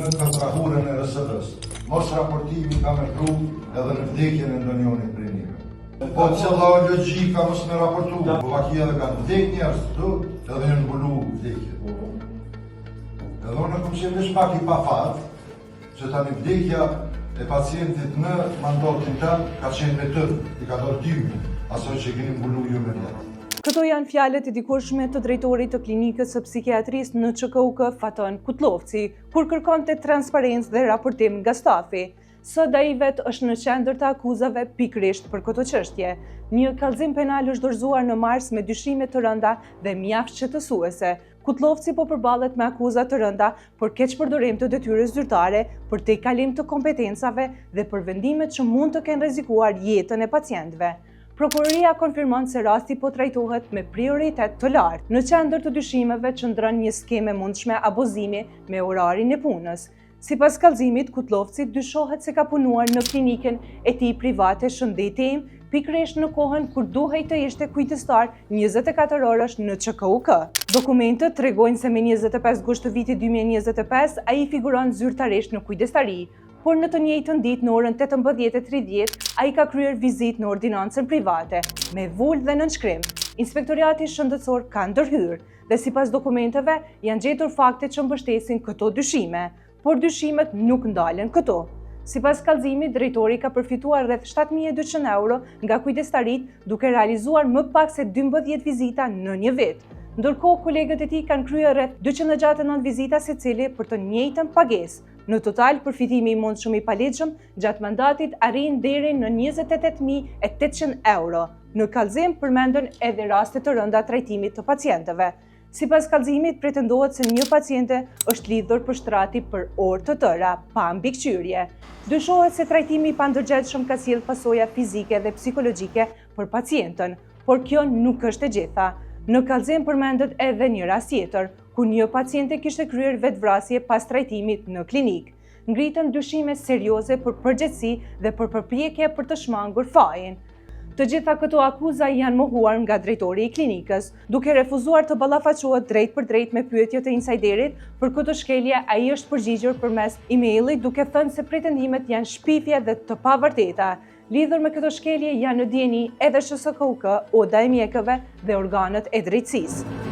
në kontrahurën e RSD-s. Mos raportimi ka me pru edhe në vdekjen e ndonjonit prej njëve. Po cilla logjika mos me raportu. Slovakia dhe kanë vdek njerëz këtu, edhe janë mbulu vdekje. Edhe unë kom qenë veç pak i pafat, që tani vdekja e pacientit në mandatin tënë ka qenë me tërë, i ka dorë dymi, asoj që keni mbulu ju me tërë. Këto janë fjalët e dikurshme të drejtorit të klinikës së psikiatrisë në ÇKUK Faton Kutlovci, kur kërkonte transparencë dhe raportim nga stafi. Sot ai vetë është në qendër të akuzave pikërisht për këtë çështye. Një kallëzim penal është dorëzuar në mars me dyshime të rënda dhe mjaft shqetësuese. Kutlovci po përballet me akuza të rënda për keqpërdorim të detyrës zyrtare, për tejkalim të kompetencave dhe për vendimet që mund të kenë rrezikuar jetën e pacientëve. Prokuroria konfirmon se rasti po trajtohet me prioritet të lartë. Në qendër të dyshimeve qëndron një skemë mundshme abuzimi me orarin e punës. Sipas kallëzimit, Kutlovci dyshohet se ka punuar në klinikën e tij private Shëndetim, pikërisht në kohën kur duhej të ishte kujdestar 24 orësh në ÇKUK. Dokumentet tregojnë se me 25 gusht të vitit 2025 ai figuron zyrtarisht në kujdestari, por në të njëjtën ditë në orën 18:30 ai ka kryer vizitë në ordinancën private, me vulë dhe nënshkrim. Inspektorati shëndetësor ka ndërhyrë dhe sipas dokumenteve janë gjetur fakte që mbështesin këto dyshime, por dyshimet nuk ndalen këto. Sipas kallëzimit, drejtori ka përfituar rreth 7.200 euro nga kujdestarit duke realizuar më pak se 12 vizita në një vit. Ndërkohë, kolegët e tij kanë kryer rreth 269 vizita secili për të njëjtën pagesë. Në total, përfitimi i mundshëm i paligjshëm gjatë mandatit arrin deri në 28.800 euro. Në kallëzim përmendën edhe raste të rënda trajtimit të pacientëve. Sipas kallëzimit, pretendohet se një paciente është lidhur për shtrati për orë të tëra, pa mbikëqyrje. Dyshohet se trajtimi i pandërgjetshëm ka sjellë pasoja fizike dhe psikologjike për pacientën, por kjo nuk është e gjitha. Në kallëzim përmendet edhe një rast tjetër, ku një paciente kishte kryer vetvrasje pas trajtimit në klinikë. Ngritën dyshime serioze për përgjegjësi dhe për përpjekje për të shmangur fajin. Të gjitha këto akuza janë mohuar nga drejtori i klinikës, duke refuzuar të ballafaqohet drejt për drejt me pyetjet e insajderit. Për këtë shkelje ai është përgjigjur përmes emailit duke thënë se pretendimet janë shpifje dhe të pavërteta. Lidhur me këtë shkelje janë në dieni edhe SHKUK, oda e mjekëve dhe organet e drejtësisë.